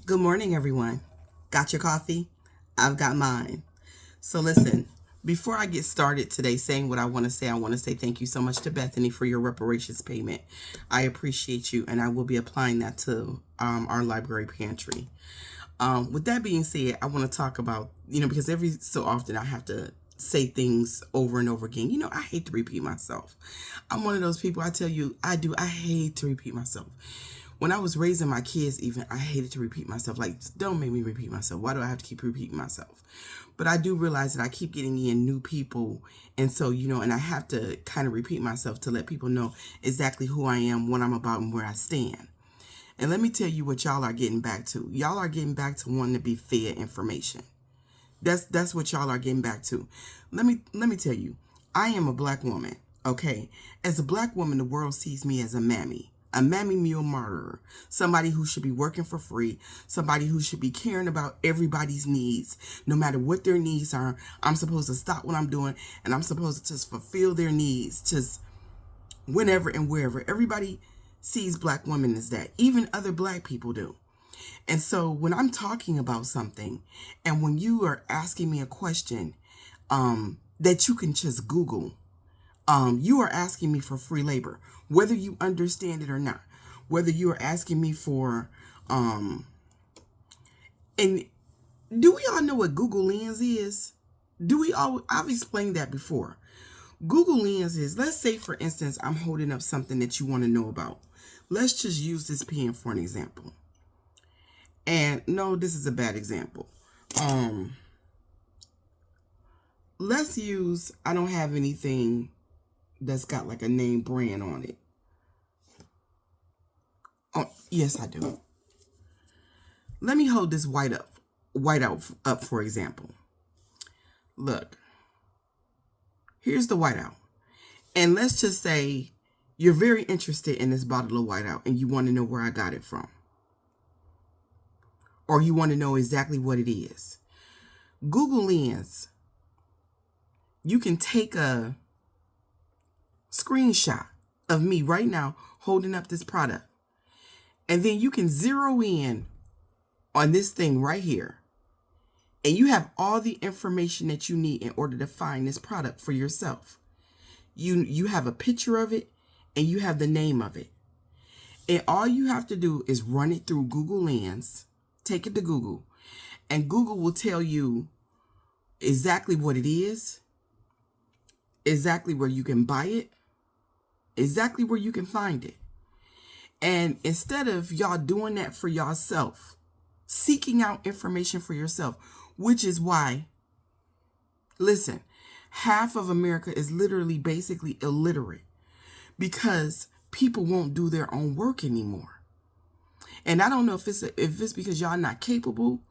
Good morning, everyone. Got your coffee? I've got mine. So, listen, before I get started today saying what I want to say thank you so much to Bethany for your reparations payment. I appreciate you, and I will be applying that to our library pantry. With that being said, I want to talk about, because every so often I have to say things over and over again. I hate to repeat myself. I'm one of those people, I tell you, I hate to repeat myself. When I was raising my kids, even, I hated to repeat myself. Like, don't make me repeat myself. Why do I have to keep repeating myself? But I do realize that I keep getting in new people. And so, and I have to kind of repeat myself to let people know exactly who I am, what I'm about, and where I stand. And let me tell you what y'all are getting back to. Y'all are getting back to wanting to be fed information. That's what y'all are getting back to. Let me tell you, I am a black woman, okay? As a black woman, the world sees me as a mammy mule martyr, somebody who should be working for free, somebody who should be caring about everybody's needs, no matter what their needs are. I'm supposed to stop what I'm doing, and I'm supposed to just fulfill their needs, just whenever and wherever. Everybody sees black women as that. Even other black people do. And so when I'm talking about something, and when you are asking me a question that you can just Google, you are asking me for free labor, whether you understand it or not. Whether you are asking me for, and do we all know what Google Lens is? I've explained that before. Google Lens is, let's say for instance, I'm holding up something that you want to know about. Let's just use this pen for an example. And no, this is a bad example. Let's use, I don't have anything that's got like a name brand on it. Oh, yes, I do. Let me hold this white out up for example. Look, here's the whiteout. And let's just say you're very interested in this bottle of whiteout and you want to know where I got it from. Or you want to know exactly what it is. Google Lens, you can take a screenshot of me right now holding up this product. And then you can zero in on this thing right here. And you have all the information that you need in order to find this product for yourself. You have a picture of it and you have the name of it. And all you have to do is run it through Google Lens, take it to Google, and Google will tell you exactly what it is, exactly where you can buy it, exactly where you can find it. And instead of y'all doing that for yourself, seeking out information for yourself, which is why, listen, half of America is literally basically illiterate because people won't do their own work anymore. And I don't know if it's because y'all not capable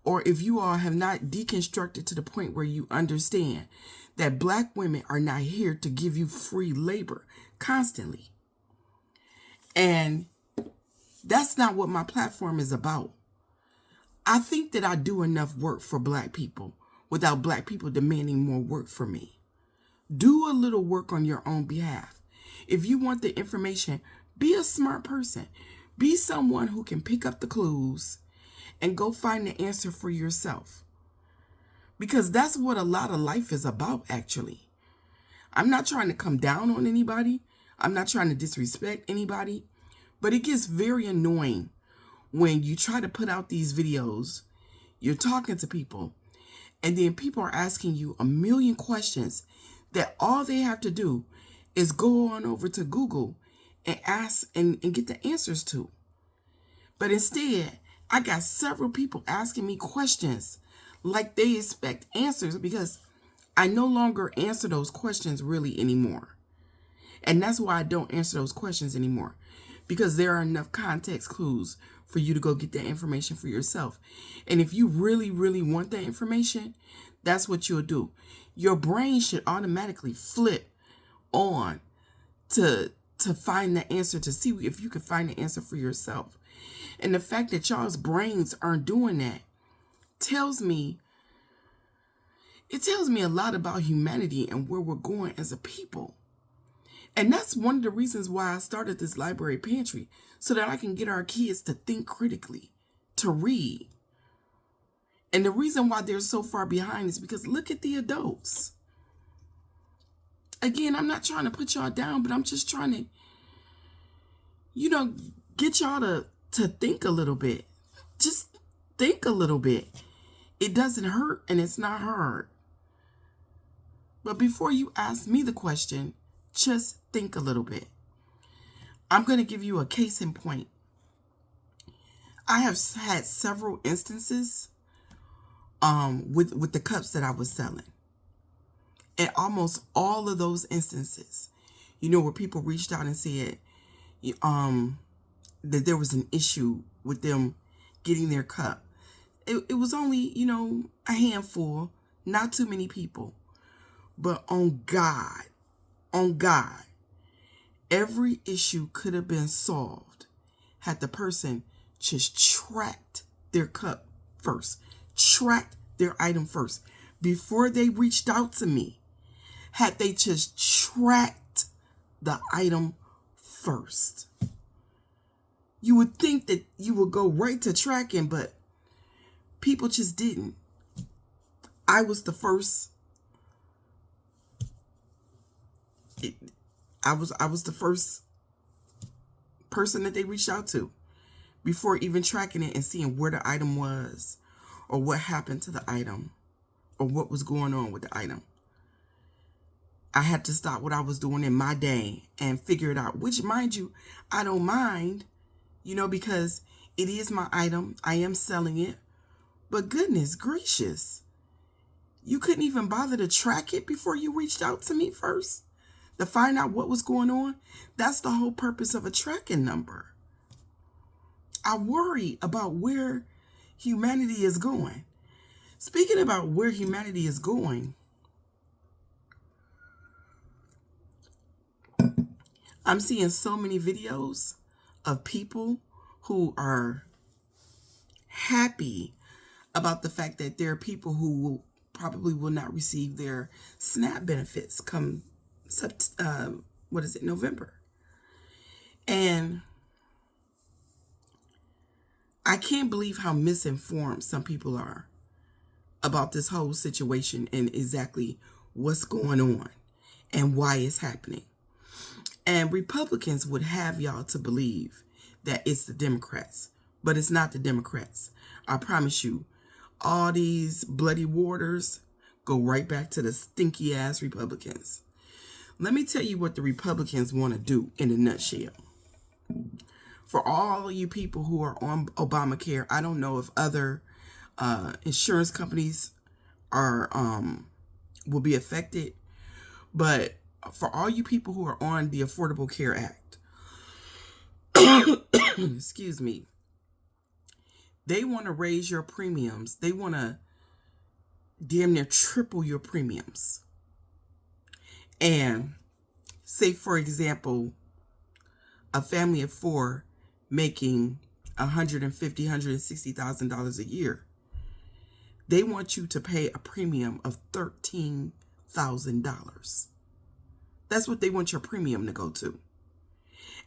or if you all have not deconstructed to the point where you understand that black women are not here to give you free labor constantly. And that's not what my platform is about. I think that I do enough work for black people without black people demanding more work from me. Do a little work on your own behalf. If you want the information, be a smart person. Be someone who can pick up the clues and go find the answer for yourself. Because that's what a lot of life is about, actually. I'm not trying to come down on anybody. I'm not trying to disrespect anybody. But it gets very annoying when you try to put out these videos, you're talking to people, and then people are asking you a million questions that all they have to do is go on over to Google and ask and get the answers to. But instead, I got several people asking me questions like they expect answers because I no longer answer those questions really anymore. And that's why I don't answer those questions anymore. Because there are enough context clues for you to go get that information for yourself. And if you really, really want that information, that's what you'll do. Your brain should automatically flip on to find the answer, to see if you can find the answer for yourself. And the fact that y'all's brains aren't doing that tells me a lot about humanity and where we're going as a people. And that's one of the reasons why I started this library pantry, so that I can get our kids to think critically, to read. And the reason why they're so far behind is because look at the adults. Again, I'm not trying to put y'all down, but I'm just trying to, get y'all to think a little bit. Just think a little bit. It doesn't hurt and it's not hard. But before you ask me the question, just think a little bit. I'm going to give you a case in point. I have had several instances with the cups that I was selling. And almost all of those instances, where people reached out and said that there was an issue with them getting their cup. It was only, a handful, not too many people. But on God, every issue could have been solved had the person just tracked their cup first, tracked their item first. Before they reached out to me, had they just tracked the item first. You would think that you would go right to tracking, but people just didn't. I was the first. I was the first person that they reached out to before even tracking it and seeing where the item was or what happened to the item or what was going on with the item. I had to stop what I was doing in my day and figure it out, which, mind you, I don't mind, because it is my item. I am selling it. But goodness gracious, you couldn't even bother to track it before you reached out to me first to find out what was going on. That's the whole purpose of a tracking number. I worry about where humanity is going. Speaking about where humanity is going, I'm seeing so many videos of people who are happy about the fact that there are people who probably will not receive their SNAP benefits come November. And I can't believe how misinformed some people are about this whole situation and exactly what's going on and why it's happening. And Republicans would have y'all to believe that it's the Democrats, but it's not the Democrats. I promise you, all these bloody waters go right back to the stinky ass Republicans. Let me tell you what the Republicans want to do in a nutshell. For all of you people who are on Obamacare, I don't know if other insurance companies will be affected, but for all you people who are on the Affordable Care Act, excuse me, they want to raise your premiums. They want to damn near triple your premiums. And say, for example, a family of four making $150,000, $160,000 a year. They want you to pay a premium of $13,000. That's what they want your premium to go to.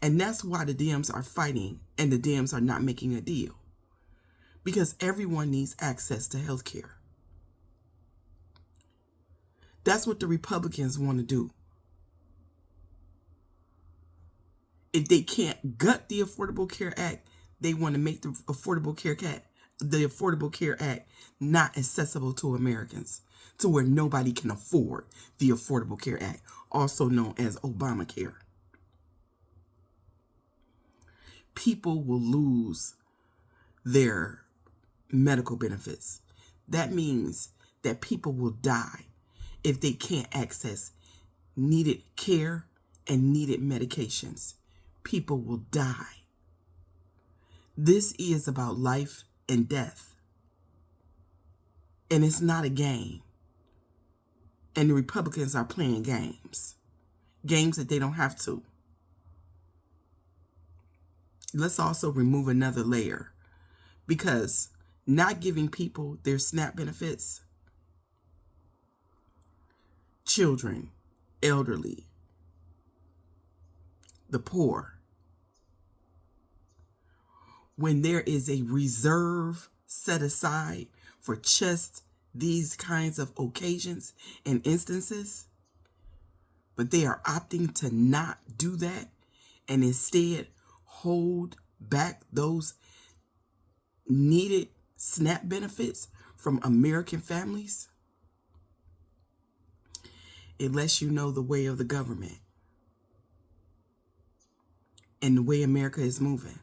And that's why the Dems are fighting and the Dems are not making a deal. Because everyone needs access to health care. That's what the Republicans want to do. If they can't gut the Affordable Care Act, they want to make the Affordable Care Act not accessible to Americans, to where nobody can afford the Affordable Care Act, also known as Obamacare. People will lose their medical benefits. That means that people will die if they can't access needed care and needed medications. People will die. This is about life and death. And it's not a game. And the Republicans are playing games. Games that they don't have to. Let's also remove another layer. Because not giving people their SNAP benefits, children, elderly, the poor, when there is a reserve set aside for just these kinds of occasions and instances, but they are opting to not do that and instead hold back those needed SNAP benefits from American families. It lets you know the way of the government and the way America is moving.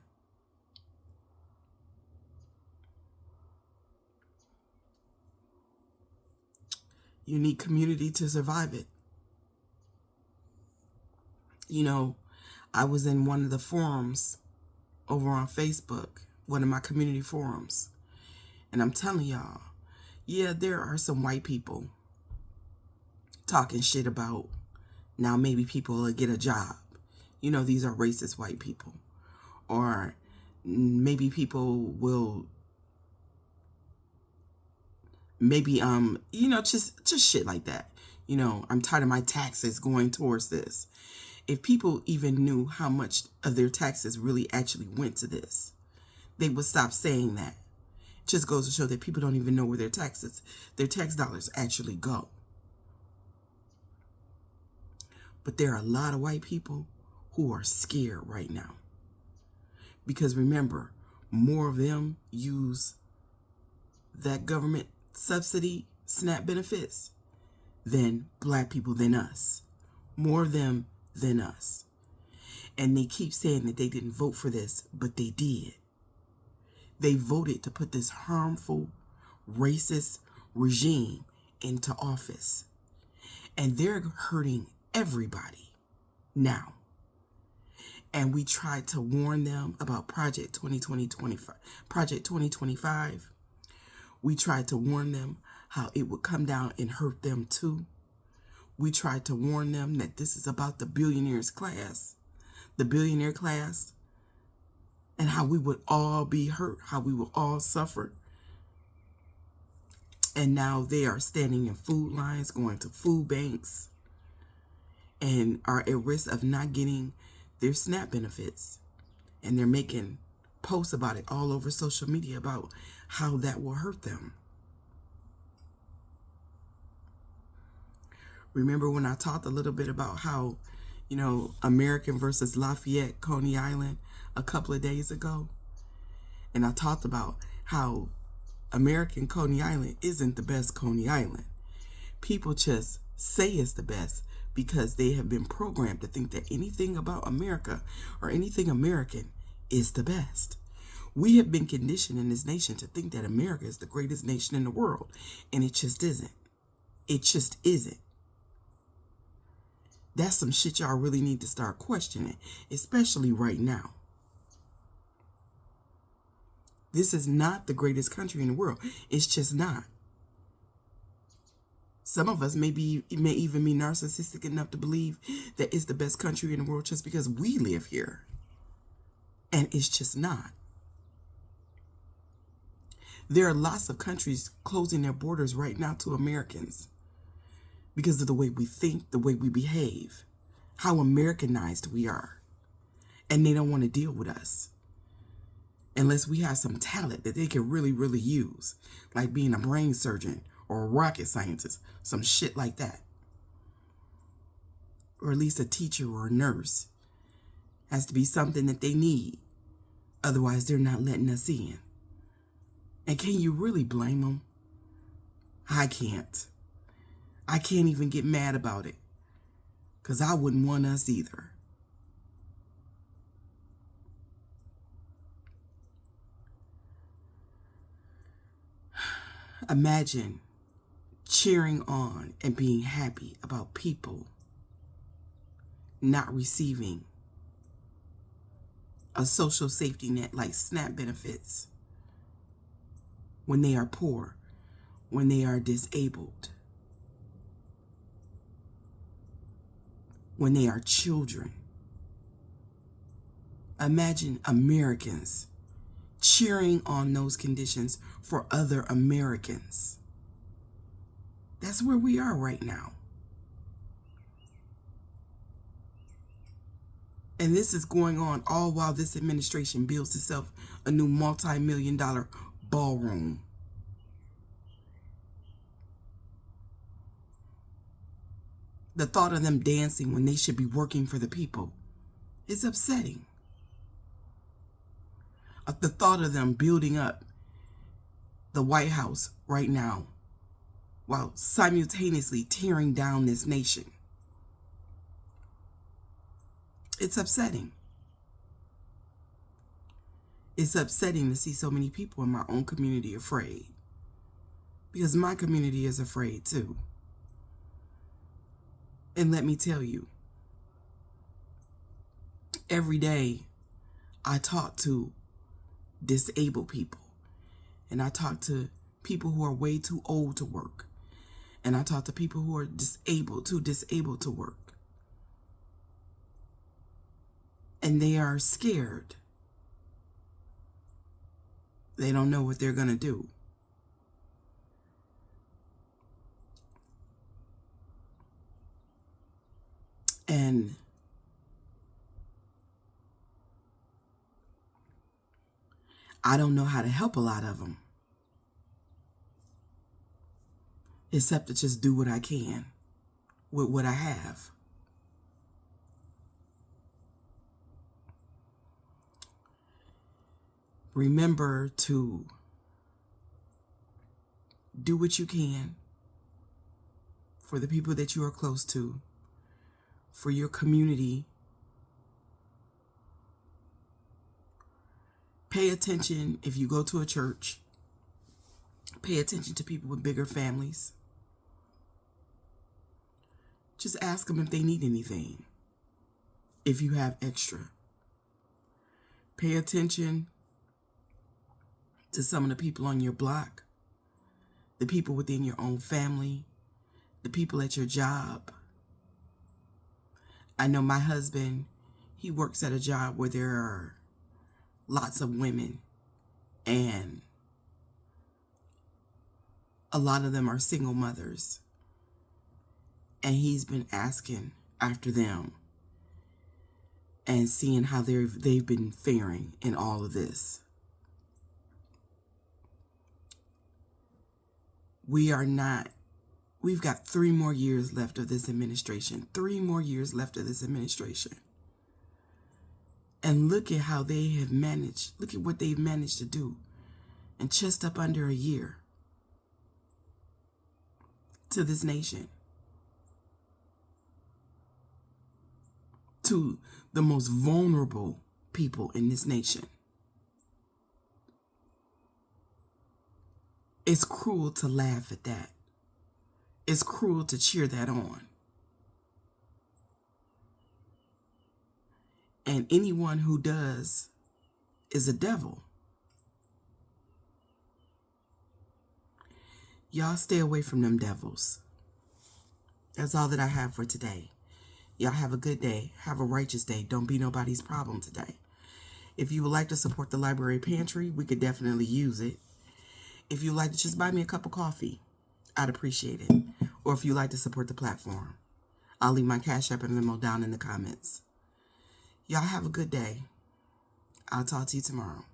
You need community to survive it. You know, I was in one of the forums over on Facebook, one of my community forums, and I'm telling y'all, yeah, there are some white people talking shit about now maybe people will get a job. You know, these are racist white people. Or maybe people will just shit like that. You know, I'm tired of my taxes going towards this. If people even knew how much of their taxes really actually went to this, they would stop saying that. It just goes to show that people don't even know where their tax dollars actually go. But there are a lot of white people who are scared right now. Because remember, more of them use that government subsidy SNAP benefits than black people than us. More of them than us. And they keep saying that they didn't vote for this, but they did. They voted to put this harmful, racist regime into office. And they're hurting everybody now. And we tried to warn them about Project 2025. We tried to warn them how it would come down and hurt them too. We tried to warn them that this is about the billionaire class, and how we would all be hurt, how we would all suffer. And now they are standing in food lines, going to food banks, and are at risk of not getting their SNAP benefits. And they're making posts about it all over social media about how that will hurt them. Remember when I talked a little bit about how, you know, American versus Lafayette, Coney Island, a couple of days ago? And I talked about how American Coney Island isn't the best Coney Island. People just say it's the best because they have been programmed to think that anything about America or anything American is the best. We have been conditioned in this nation to think that America is the greatest nation in the world, and it just isn't. It just isn't. That's some shit y'all really need to start questioning, especially right now. This is not the greatest country in the world. It's just not. Some of us may even be narcissistic enough to believe that it's the best country in the world just because we live here. And it's just not. There are lots of countries closing their borders right now to Americans because of the way we think, the way we behave, how Americanized we are. And they don't want to deal with us unless we have some talent that they can really, really use, like being a brain surgeon or a rocket scientist, some shit like that. Or at least a teacher or a nurse. Has to be something that they need. Otherwise, they're not letting us in. And can you really blame them? I can't. I can't even get mad about it, because I wouldn't want us either. Imagine cheering on and being happy about people not receiving a social safety net like SNAP benefits when they are poor, when they are disabled, when they are children. Imagine Americans cheering on those conditions for other Americans. That's where we are right now. And this is going on all while this administration builds itself a new multi-million-dollar ballroom. The thought of them dancing when they should be working for the people is upsetting. The thought of them building up the White House right now while simultaneously tearing down this nation. It's upsetting. It's upsetting to see so many people in my own community afraid. Because my community is afraid too. And let me tell you, every day I talk to disabled people. And I talk to people who are way too old to work. And I talk to people who are disabled to work. And they are scared. They don't know what they're going to do. And I don't know how to help a lot of them. Except to just do what I can with what I have. Remember to do what you can for the people that you are close to, for your community. Pay attention if you go to a church. Pay attention to people with bigger families. Just ask them if they need anything, if you have extra. Pay attention to some of the people on your block, the people within your own family, the people at your job. I know my husband, he works at a job where there are lots of women, and a lot of them are single mothers. And he's been asking after them and seeing how they've been faring in all of this. We've got 3 more years left of this administration. 3 more years left of this administration. And look at how they have managed. Look at what they've managed to do in just up under a year to this nation. To the most vulnerable people in this nation. It's cruel to laugh at that. It's cruel to cheer that on. And anyone who does is a devil. Y'all stay away from them devils. That's all that I have for today. Y'all have a good day. Have a righteous day. Don't be nobody's problem today. If you would like to support the library pantry, we could definitely use it. If you'd like to just buy me a cup of coffee, I'd appreciate it. Or if you'd like to support the platform, I'll leave my Cash App and Venmo down in the comments. Y'all have a good day. I'll talk to you tomorrow.